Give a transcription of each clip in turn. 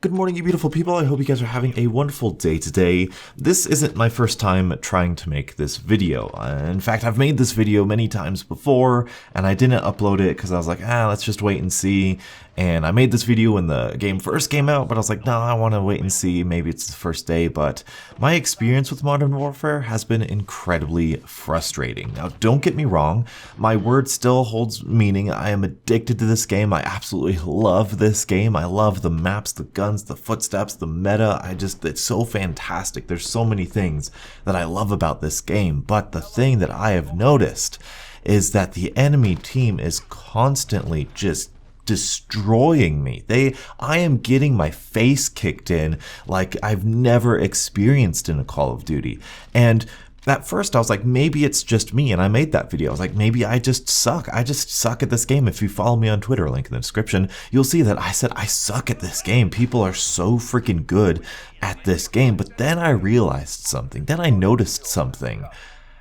Good morning, you beautiful people. I hope you guys are having a wonderful day today. This isn't my first time trying to make this video. In fact, I've made this video many times before, and I didn't upload it because I was like, let's just wait and see. And I made this video when the game first came out, but I was like, no, I want to wait and see. Maybe it's the first day, but my experience with Modern Warfare has been incredibly frustrating. Now, don't get me wrong. My word still holds meaning. I am addicted to this game. I absolutely love this game. I love the maps, the guns, the footsteps, the meta. It's so fantastic. There's so many things that I love about this game, but the thing that I have noticed is that the enemy team is constantly just destroying me. I am getting my face kicked in like I've never experienced in a Call of Duty. And at first I was like, maybe it's just me, and I made that video. I was like, maybe I just suck. I just suck at this game. If you follow me on Twitter, link in the description, you'll see that I said I suck at this game. People are so freaking good at this game. But then I realized something. Then I noticed something.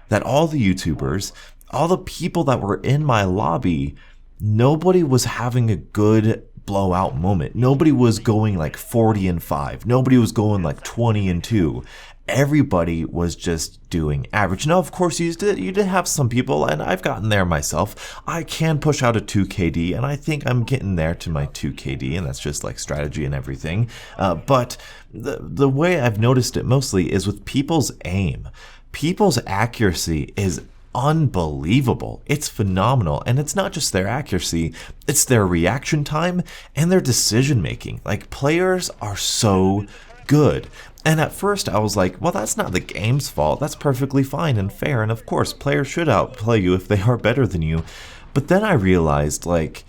That all the YouTubers, all the people that were in my lobby, nobody was having a good blowout moment. Nobody was going like 40-5. Nobody was going like 20-2. Everybody was just doing average. Now, of course, you did have some people, and I've gotten there myself. I can push out a 2KD, and I think I'm getting there to my 2KD, and that's just like strategy and everything. But the way I've noticed it mostly is with people's aim. People's accuracy is unbelievable. It's phenomenal. And it's not just their accuracy, it's their reaction time and their decision making. Like, players are so good. And at first I was like, well, that's not the game's fault. That's perfectly fine and fair. And of course, players should outplay you if they are better than you. But then I realized, like,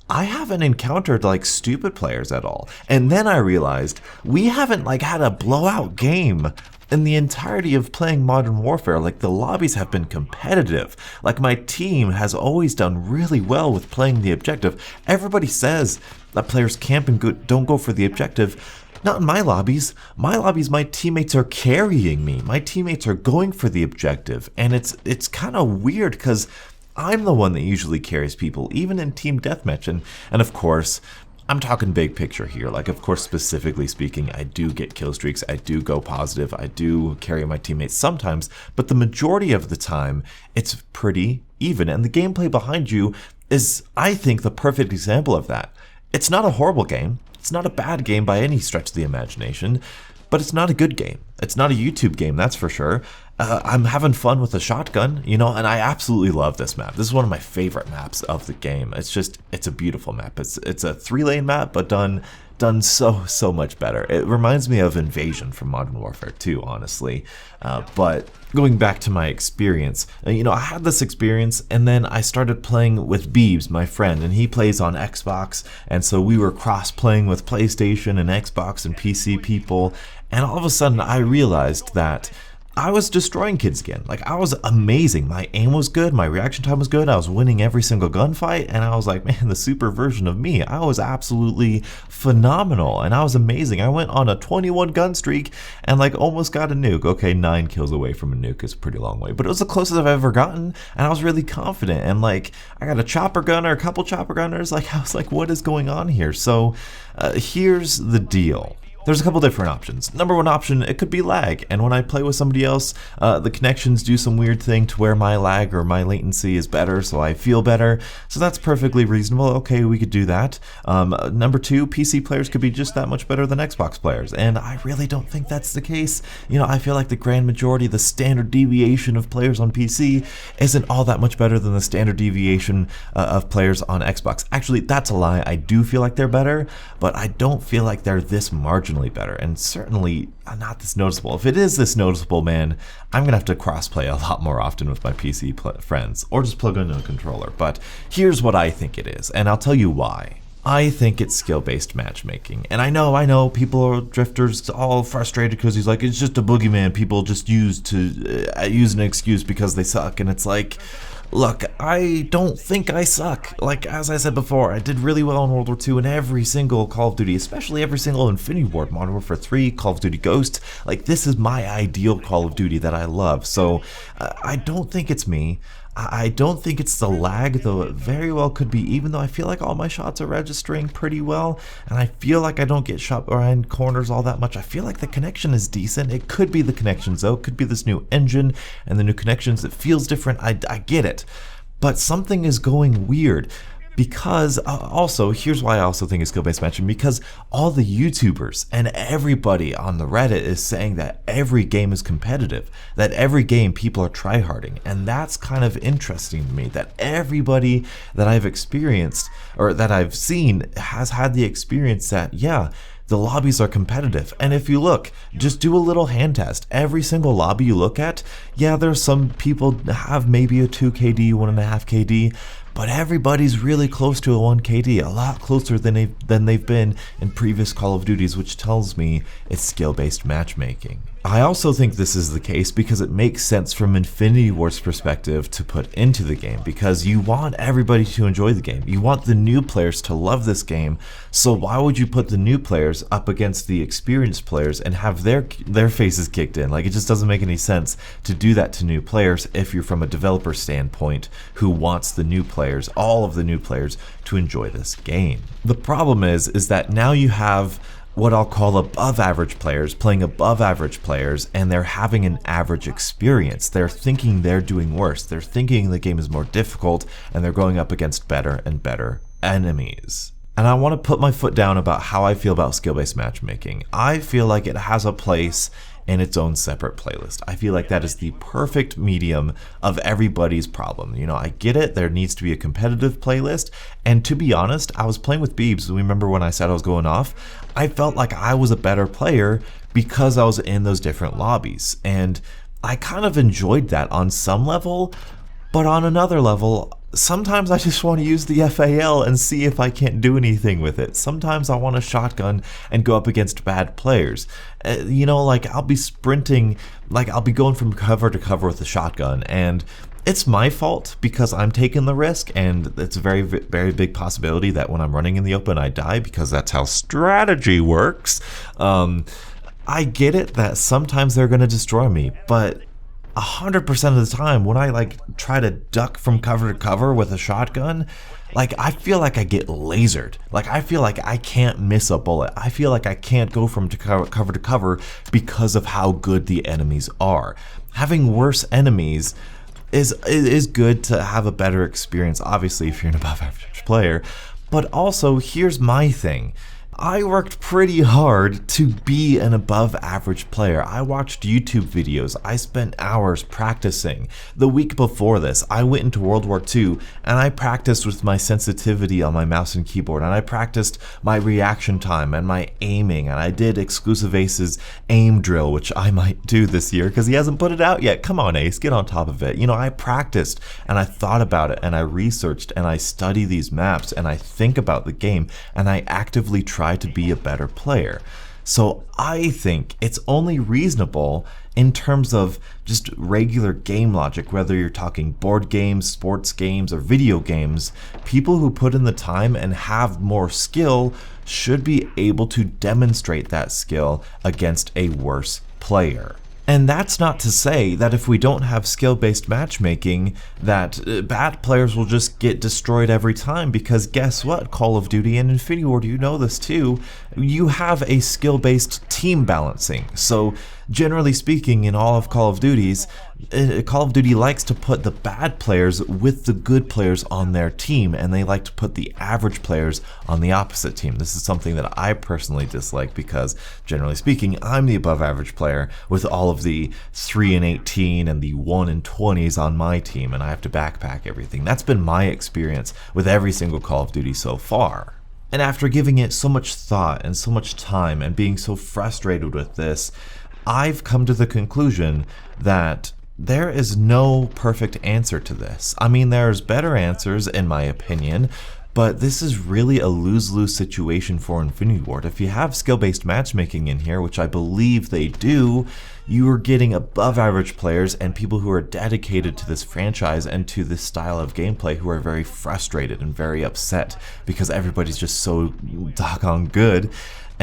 I haven't encountered like stupid players at all. And then I realized we haven't like had a blowout game in the entirety of playing Modern Warfare. Like, the lobbies have been competitive. Like, my team has always done really well with playing the objective. Everybody says that players camp and don't go for the objective. Not in my lobbies. My lobbies, my teammates are carrying me. My teammates are going for the objective. And it's kind of weird because I'm the one that usually carries people, even in team deathmatch. And of course, I'm talking big picture here. Like, of course, specifically speaking, I do get kill streaks. I do go positive. I do carry my teammates sometimes. But the majority of the time, it's pretty even. And the gameplay behind you is, I think, the perfect example of that. It's not a horrible game. It's not a bad game by any stretch of the imagination. But it's not a good game. It's not a YouTube game, that's for sure. I'm having fun with a shotgun, you know, and I absolutely love this map. This is one of my favorite maps of the game. It's a beautiful map. It's a 3-lane map, but done so much better. It reminds me of Invasion from Modern Warfare 2, honestly. But going back to my experience, you know, I had this experience, and then I started playing with Beebs, my friend, and he plays on Xbox, and so we were cross-playing with PlayStation and Xbox and PC people, and all of a sudden I realized that I was destroying kids again. Like, I was amazing. My aim was good. My reaction time was good. I was winning every single gunfight. And I was like, man, the super version of me. I was absolutely phenomenal. And I was amazing. I went on a 21 gun streak and like almost got a nuke. Okay, 9 kills away from a nuke is a pretty long way. But it was the closest I've ever gotten. And I was really confident. And like, I got a chopper gunner, a couple chopper gunners. Like, I was like, what is going on here? So here's the deal. There's a couple different options. Number one option, it could be lag. And when I play with somebody else, the connections do some weird thing to where my lag or my latency is better, so I feel better. So that's perfectly reasonable. Okay, we could do that. Number two, PC players could be just that much better than Xbox players. And I really don't think that's the case. You know, I feel like the grand majority, the standard deviation of players on PC isn't all that much better than the standard deviation of players on Xbox. Actually, that's a lie. I do feel like they're better, but I don't feel like they're this marginally better, and certainly not this noticeable. If it is this noticeable, man, I'm gonna have to crossplay a lot more often with my PC friends, or just plug in a controller. But here's what I think it is, and I'll tell you why. I think it's skill-based matchmaking. And I know people are drifters all frustrated because he's like, it's just a boogeyman people just use an excuse because they suck. And it's like, look, I don't think I suck. Like, as I said before, I did really well in World War II in every single Call of Duty, especially every single Infinity Ward, Modern Warfare 3, Call of Duty Ghost. Like, this is my ideal Call of Duty that I love. So I don't think it's me. I don't think it's the lag, though it very well could be, even though I feel like all my shots are registering pretty well, and I feel like I don't get shot behind corners all that much. I feel like the connection is decent. It could be the connections, though. It could be this new engine and the new connections. It feels different. I get it. But something is going weird. Because also, here's why I also think it's skill-based matching, because all the YouTubers and everybody on the Reddit is saying that every game is competitive, that every game people are tryharding, and that's kind of interesting to me, that everybody that I've experienced, or that I've seen, has had the experience that, yeah, the lobbies are competitive. And if you look, just do a little hand test. Every single lobby you look at, yeah, there's some people have maybe a 2 KD, 1.5 KD, but everybody's really close to a 1 KD, a lot closer than they've been in previous Call of Duties, which tells me it's skill-based matchmaking. I also think this is the case because it makes sense from Infinity Ward's perspective to put into the game, because you want everybody to enjoy the game. You want the new players to love this game, so why would you put the new players up against the experienced players and have their faces kicked in? Like, it just doesn't make any sense to do that to new players if you're from a developer standpoint who wants the new players, all of the new players, to enjoy this game. The problem is that now you have what I'll call above average players playing above average players, and they're having an average experience. They're thinking they're doing worse. They're thinking the game is more difficult, and they're going up against better and better enemies. And I want to put my foot down about how I feel about skill-based matchmaking. I feel like it has a place in its own separate playlist. I feel like that is the perfect medium of everybody's problem. You know, I get it, there needs to be a competitive playlist, and to be honest, I was playing with Beebs. Remember when I said I was going off? I felt like I was a better player because I was in those different lobbies, and I kind of enjoyed that on some level, but on another level, sometimes I just want to use the FAL and see if I can't do anything with it. Sometimes I want a shotgun and go up against bad players. You know, like I'll be sprinting, like I'll be going from cover to cover with a shotgun, and it's my fault because I'm taking the risk, and it's a very, very big possibility that when I'm running in the open I die, because that's how strategy works. I get it that sometimes they're going to destroy me, but 100% of the time when I like try to duck from cover to cover with a shotgun, like I feel like I get lasered. Like I feel like I can't miss a bullet. I feel like I can't go from cover to cover because of how good the enemies are. Having worse enemies is good to have a better experience, obviously, if you're an above average player. But also, here's my thing. I worked pretty hard to be an above average player. I watched YouTube videos. I spent hours practicing. The week before this, I went into World War II and I practiced with my sensitivity on my mouse and keyboard, and I practiced my reaction time and my aiming, and I did Exclusive Ace's aim drill, which I might do this year because he hasn't put it out yet. Come on, Ace, get on top of it. You know, I practiced and I thought about it and I researched and I study these maps and I think about the game and I actively try to be a better player. So I think it's only reasonable in terms of just regular game logic, whether you're talking board games, sports games, or video games, people who put in the time and have more skill should be able to demonstrate that skill against a worse player. And that's not to say that if we don't have skill-based matchmaking, that bad players will just get destroyed every time, because guess what, Call of Duty and Infinity Ward, you know this too, you have a skill-based team balancing. So generally speaking, in all of Call of Duty likes to put the bad players with the good players on their team, and they like to put the average players on the opposite team. This is something that I personally dislike because, generally speaking, I'm the above average player with all of the 3 and 18 and the 1 and 20s on my team, and I have to backpack everything. That's been my experience with every single Call of Duty so far. And after giving it so much thought and so much time and being so frustrated with this, I've come to the conclusion that there is no perfect answer to this. I mean, there's better answers in my opinion, but this is really a lose-lose situation for Infinity Ward. If you have skill-based matchmaking in here, which I believe they do, you are getting above average players and people who are dedicated to this franchise and to this style of gameplay who are very frustrated and very upset because everybody's just so doggone good.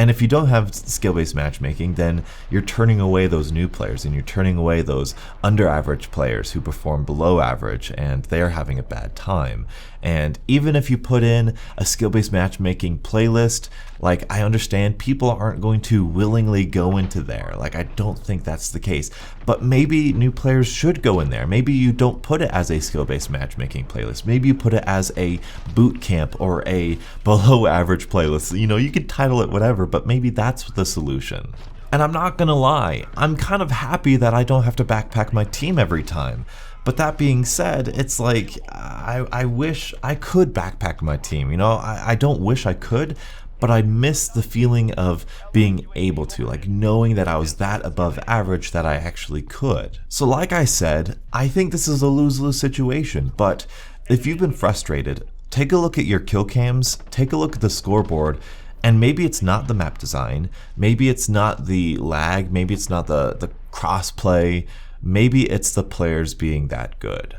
And if you don't have skill-based matchmaking, then you're turning away those new players and you're turning away those under-average players who perform below average and they're having a bad time. And even if you put in a skill-based matchmaking playlist, like, I understand people aren't going to willingly go into there. Like, I don't think that's the case. But maybe new players should go in there. Maybe you don't put it as a skill-based matchmaking playlist. Maybe you put it as a boot camp or a below average playlist. You know, you could title it whatever, but maybe that's the solution. And I'm not gonna lie, I'm kind of happy that I don't have to backpack my team every time. But that being said, it's like, I wish I could backpack my team. You know, I don't wish I could, but I miss the feeling of being able to, like knowing that I was that above average that I actually could. So like I said, I think this is a lose-lose situation, but if you've been frustrated, take a look at your kill cams, take a look at the scoreboard, and maybe it's not the map design, maybe it's not the lag, maybe it's not the crossplay, maybe it's the players being that good.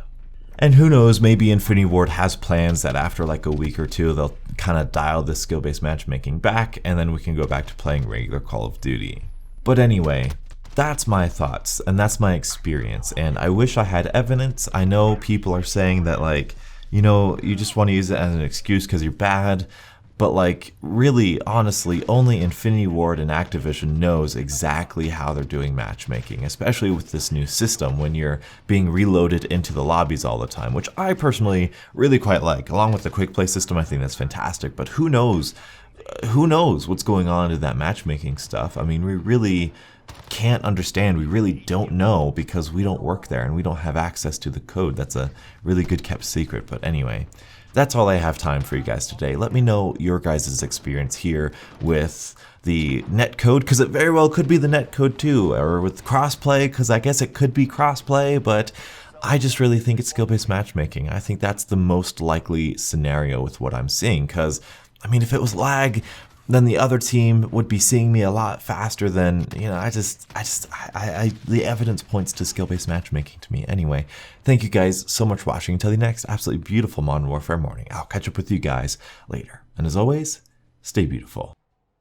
And who knows, maybe Infinity Ward has plans that after like a week or two, they'll kind of dial this skill-based matchmaking back, and then we can go back to playing regular Call of Duty. But anyway, that's my thoughts, and that's my experience, and I wish I had evidence. I know people are saying that, like, you know, you just want to use it as an excuse because you're bad, but like, really, honestly, only Infinity Ward and Activision knows exactly how they're doing matchmaking, especially with this new system when you're being reloaded into the lobbies all the time, which I personally really quite like. Along with the quick play system, I think that's fantastic, but who knows what's going on in that matchmaking stuff. I mean, we really can't understand, we really don't know because we don't work there and we don't have access to the code. That's a really good kept secret, but anyway. That's all I have time for you guys today. Let me know your guys' experience here with the netcode, because it very well could be the netcode too, or with crossplay, because I guess it could be crossplay, but I just really think it's skill-based matchmaking. I think that's the most likely scenario with what I'm seeing, because, I mean, if it was lag, then the other team would be seeing me a lot faster than, you know, the evidence points to skill-based matchmaking to me. Anyway, thank you guys so much for watching. Until the next absolutely beautiful Modern Warfare morning, I'll catch up with you guys later. And as always, stay beautiful.